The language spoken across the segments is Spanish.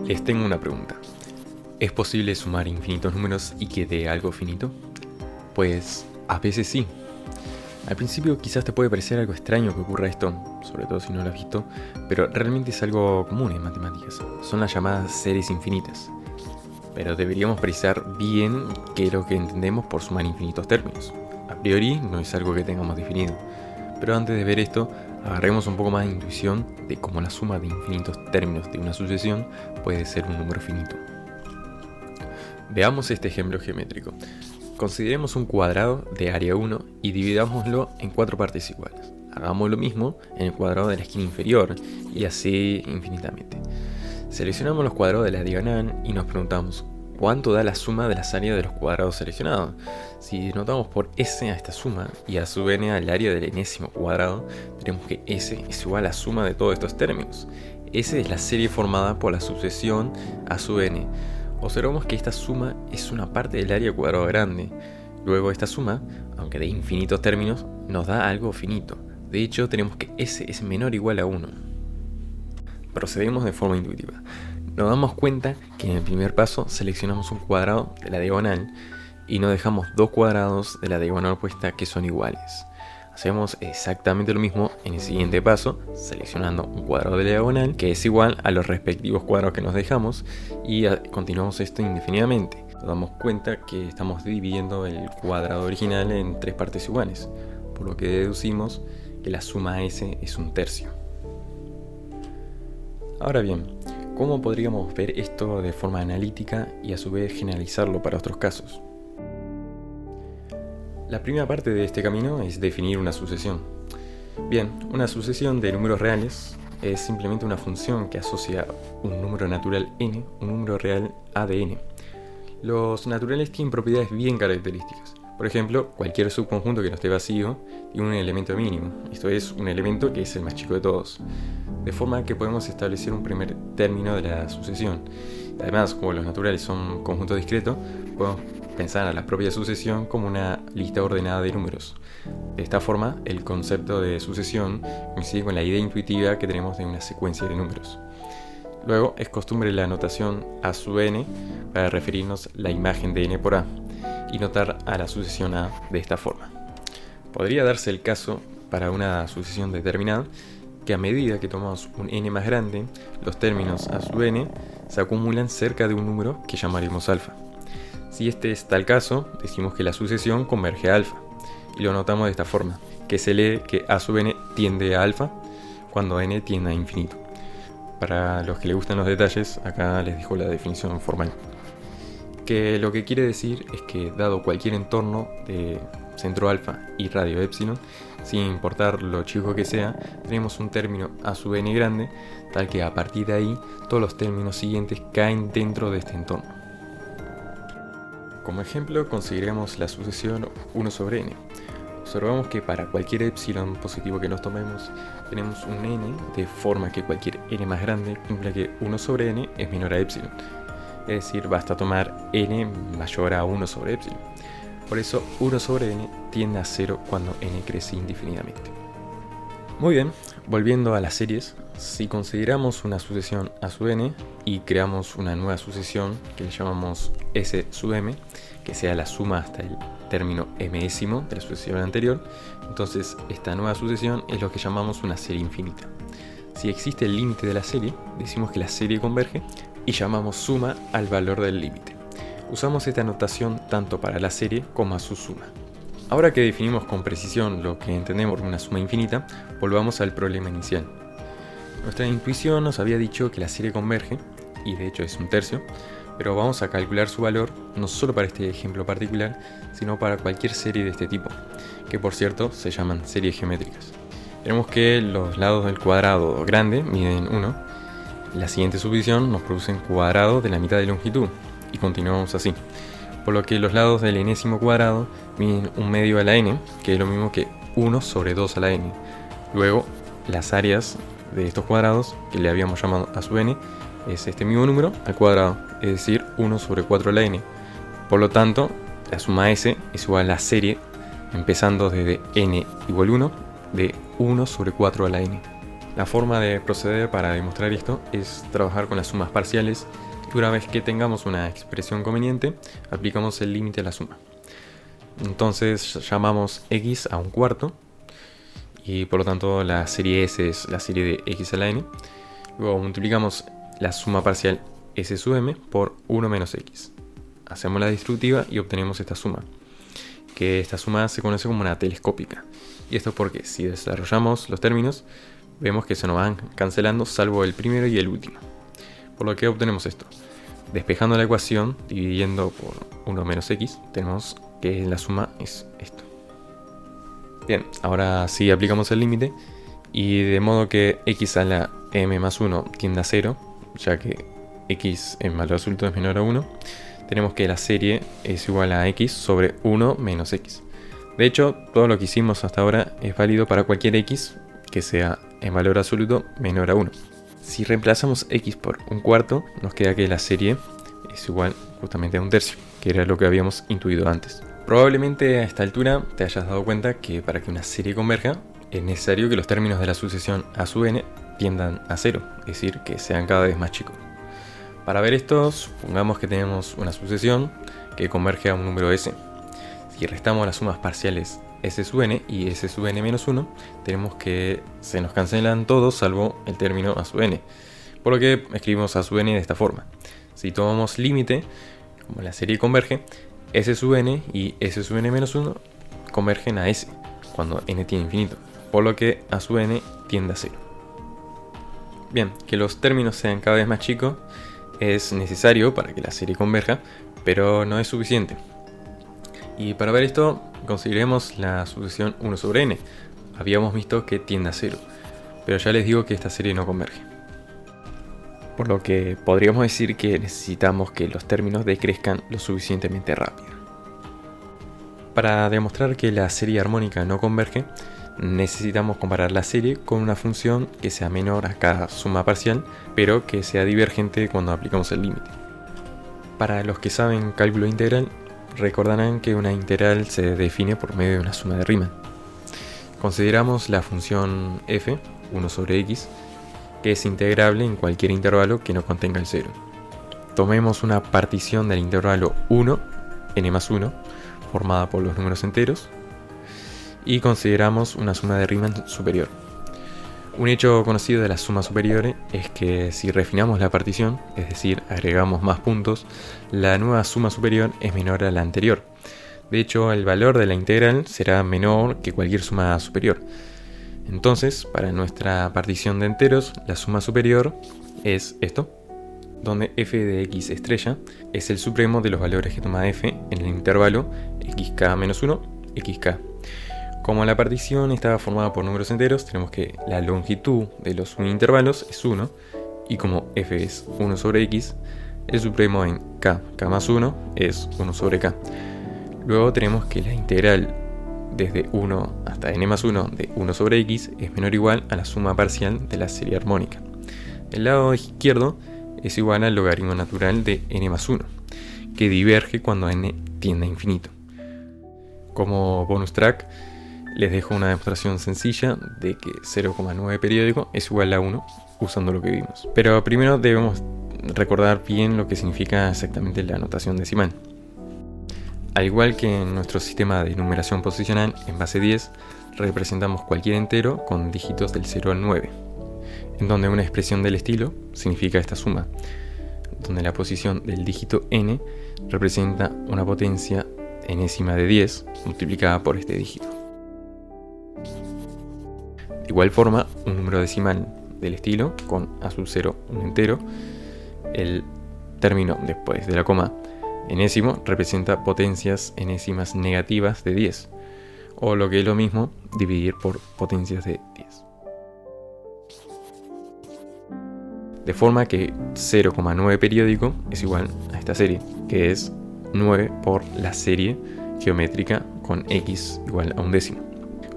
Les tengo una pregunta. ¿Es posible sumar infinitos números y que dé algo finito? Pues a veces sí. Al principio quizás te puede parecer algo extraño que ocurra esto, sobre todo si no lo has visto, pero realmente es algo común en matemáticas. Son las llamadas series infinitas. Pero deberíamos precisar bien qué es lo que entendemos por sumar infinitos términos. A priori no es algo que tengamos definido, pero antes de ver esto, agarremos un poco más de intuición de cómo la suma de infinitos términos de una sucesión puede ser un número finito. Veamos este ejemplo geométrico. Consideremos un cuadrado de área 1 y dividámoslo en 4 partes iguales. Hagamos lo mismo en el cuadrado de la esquina inferior y así infinitamente. Seleccionamos los cuadrados de la diagonal y nos preguntamos ¿cuánto da la suma de las áreas de los cuadrados seleccionados? Si notamos por S a esta suma y a sub n al área del enésimo cuadrado, veremos que S es igual a la suma de todos estos términos. S es la serie formada por la sucesión a sub n. Observamos que esta suma es una parte del área cuadrado grande. Luego esta suma, aunque de infinitos términos, nos da algo finito. De hecho, tenemos que S es menor o igual a 1. Procedemos de forma intuitiva. Nos damos cuenta que en el primer paso seleccionamos un cuadrado de la diagonal y no dejamos dos cuadrados de la diagonal opuesta que son iguales. Hacemos exactamente lo mismo en el siguiente paso, seleccionando un cuadrado de la diagonal que es igual a los respectivos cuadrados que nos dejamos y continuamos esto indefinidamente. Nos damos cuenta que estamos dividiendo el cuadrado original en 3 partes iguales, por lo que deducimos que la suma S es un tercio. Ahora bien, ¿cómo podríamos ver esto de forma analítica y a su vez generalizarlo para otros casos? La primera parte de este camino es definir una sucesión. Bien, una sucesión de números reales es simplemente una función que asocia un número natural n, un número real a de n. Los naturales tienen propiedades bien características. Por ejemplo, cualquier subconjunto que no esté vacío tiene un elemento mínimo, esto es, un elemento que es el más chico de todos. De forma que podemos establecer un primer término de la sucesión. Además, como los naturales son conjuntos discretos, podemos pensar a la propia sucesión como una lista ordenada de números. De esta forma, el concepto de sucesión coincide con la idea intuitiva que tenemos de una secuencia de números. Luego, es costumbre la notación a sub n para referirnos la imagen de n por a y notar a la sucesión a de esta forma. Podría darse el caso para una sucesión determinada que a medida que tomamos un n más grande, los términos a sub n se acumulan cerca de un número que llamaremos alfa. Si este es tal caso, decimos que la sucesión converge a alfa, y lo notamos de esta forma, que se lee que a sub n tiende a alfa cuando n tiende a infinito. Para los que les gustan los detalles, acá les dejo la definición formal. Que lo que quiere decir es que dado cualquier entorno de centro alfa y radio epsilon, sin importar lo chico que sea, tenemos un término a sub n grande, tal que a partir de ahí todos los términos siguientes caen dentro de este entorno. Como ejemplo, consideremos la sucesión 1 sobre n. Observamos que para cualquier epsilon positivo que nos tomemos, tenemos un n de forma que cualquier n más grande implica que 1 sobre n es menor a epsilon. Es decir, basta tomar n mayor a 1 sobre epsilon. Por eso 1 sobre n tiende a 0 cuando n crece indefinidamente. Muy bien, volviendo a las series, si consideramos una sucesión a sub n y creamos una nueva sucesión que le llamamos s sub m, que sea la suma hasta el término mésimo de la sucesión anterior, entonces esta nueva sucesión es lo que llamamos una serie infinita. Si existe el límite de la serie, decimos que la serie converge y llamamos suma al valor del límite. Usamos esta notación tanto para la serie como a su suma. Ahora que definimos con precisión lo que entendemos por una suma infinita, volvamos al problema inicial. Nuestra intuición nos había dicho que la serie converge, y de hecho es un tercio, pero vamos a calcular su valor no solo para este ejemplo particular, sino para cualquier serie de este tipo, que por cierto se llaman series geométricas. Tenemos que los lados del cuadrado grande miden 1, la siguiente subdivisión nos produce un cuadrado de la mitad de longitud, y continuamos así. Por lo que los lados del enésimo cuadrado miden 1 medio a la n, que es lo mismo que 1 sobre 2 a la n. Luego, las áreas de estos cuadrados, que le habíamos llamado a sub n, es este mismo número al cuadrado, es decir, 1 sobre 4 a la n. Por lo tanto, la suma s es igual a la serie, empezando desde n igual 1, de 1 sobre 4 a la n. La forma de proceder para demostrar esto es trabajar con las sumas parciales y una vez que tengamos una expresión conveniente, aplicamos el límite a la suma. Entonces llamamos x a un cuarto y por lo tanto la serie s es la serie de x a la n. Luego multiplicamos la suma parcial s sub m por 1 menos x. Hacemos la distributiva y obtenemos esta suma, que esta suma se conoce como una telescópica. Y esto es porque si desarrollamos los términos, vemos que se nos van cancelando salvo el primero y el último. Por lo que obtenemos esto. Despejando la ecuación, dividiendo por 1 menos x, tenemos que la suma es esto. Bien, ahora sí aplicamos el límite y de modo que x a la m más 1 tiende a 0, ya que x en valor absoluto es menor a 1, tenemos que la serie es igual a x sobre 1 menos x. De hecho, todo lo que hicimos hasta ahora es válido para cualquier x que sea en valor absoluto menor a 1. Si reemplazamos x por un cuarto, nos queda que la serie es igual justamente a un tercio, que era lo que habíamos intuido antes. Probablemente a esta altura te hayas dado cuenta que para que una serie converja, es necesario que los términos de la sucesión a sub n tiendan a 0, es decir, que sean cada vez más chicos. Para ver esto, supongamos que tenemos una sucesión que converge a un número s. Si restamos las sumas parciales s sub n y s sub n menos 1, tenemos que se nos cancelan todos salvo el término a sub n, por lo que escribimos a sub n de esta forma. Si tomamos límite, como la serie converge, s sub n y s sub n menos 1 convergen a s cuando n tiene infinito, por lo que a sub n tiende a 0. Bien, que los términos sean cada vez más chicos es necesario para que la serie converja, pero no es suficiente. Y para ver esto, consideremos la sucesión 1 sobre n. Habíamos visto que tiende a 0, pero ya les digo que esta serie no converge. Por lo que podríamos decir que necesitamos que los términos decrezcan lo suficientemente rápido. Para demostrar que la serie armónica no converge, necesitamos comparar la serie con una función que sea menor a cada suma parcial, pero que sea divergente cuando aplicamos el límite. Para los que saben cálculo integral, recordarán que una integral se define por medio de una suma de Riemann. Consideramos la función f, 1 sobre x, que es integrable en cualquier intervalo que no contenga el 0. Tomemos una partición del intervalo 1, n más 1, formada por los números enteros, y consideramos una suma de Riemann superior. Un hecho conocido de las sumas superiores es que si refinamos la partición, es decir, agregamos más puntos, la nueva suma superior es menor a la anterior. De hecho, el valor de la integral será menor que cualquier suma superior. Entonces, para nuestra partición de enteros, la suma superior es esto, donde f de x estrella es el supremo de los valores que toma f en el intervalo xk-1, xk. Como la partición estaba formada por números enteros, tenemos que la longitud de los unintervalos es 1, y como f es 1 sobre x, el supremo en k más 1 es 1 sobre k. Luego tenemos que la integral desde 1 hasta n más 1 de 1 sobre x es menor o igual a la suma parcial de la serie armónica. El lado izquierdo es igual al logaritmo natural de n más 1, que diverge cuando n tiende a infinito. Como bonus track, les dejo una demostración sencilla de que 0,9 periódico es igual a 1 usando lo que vimos. Pero primero debemos recordar bien lo que significa exactamente la notación decimal. Al igual que en nuestro sistema de numeración posicional en base 10, representamos cualquier entero con dígitos del 0 al 9, en donde una expresión del estilo significa esta suma, donde la posición del dígito n representa una potencia enésima de 10 multiplicada por este dígito. De igual forma, un número decimal del estilo, con a sub 0 un entero, el término después de la coma, enésimo, representa potencias enésimas negativas de 10, o lo que es lo mismo, dividir por potencias de 10. De forma que 0,9 periódico es igual a esta serie, que es 9 por la serie geométrica con x igual a un décimo.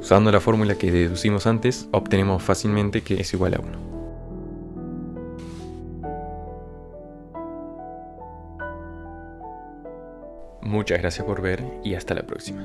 Usando la fórmula que deducimos antes, obtenemos fácilmente que es igual a 1. Muchas gracias por ver y hasta la próxima.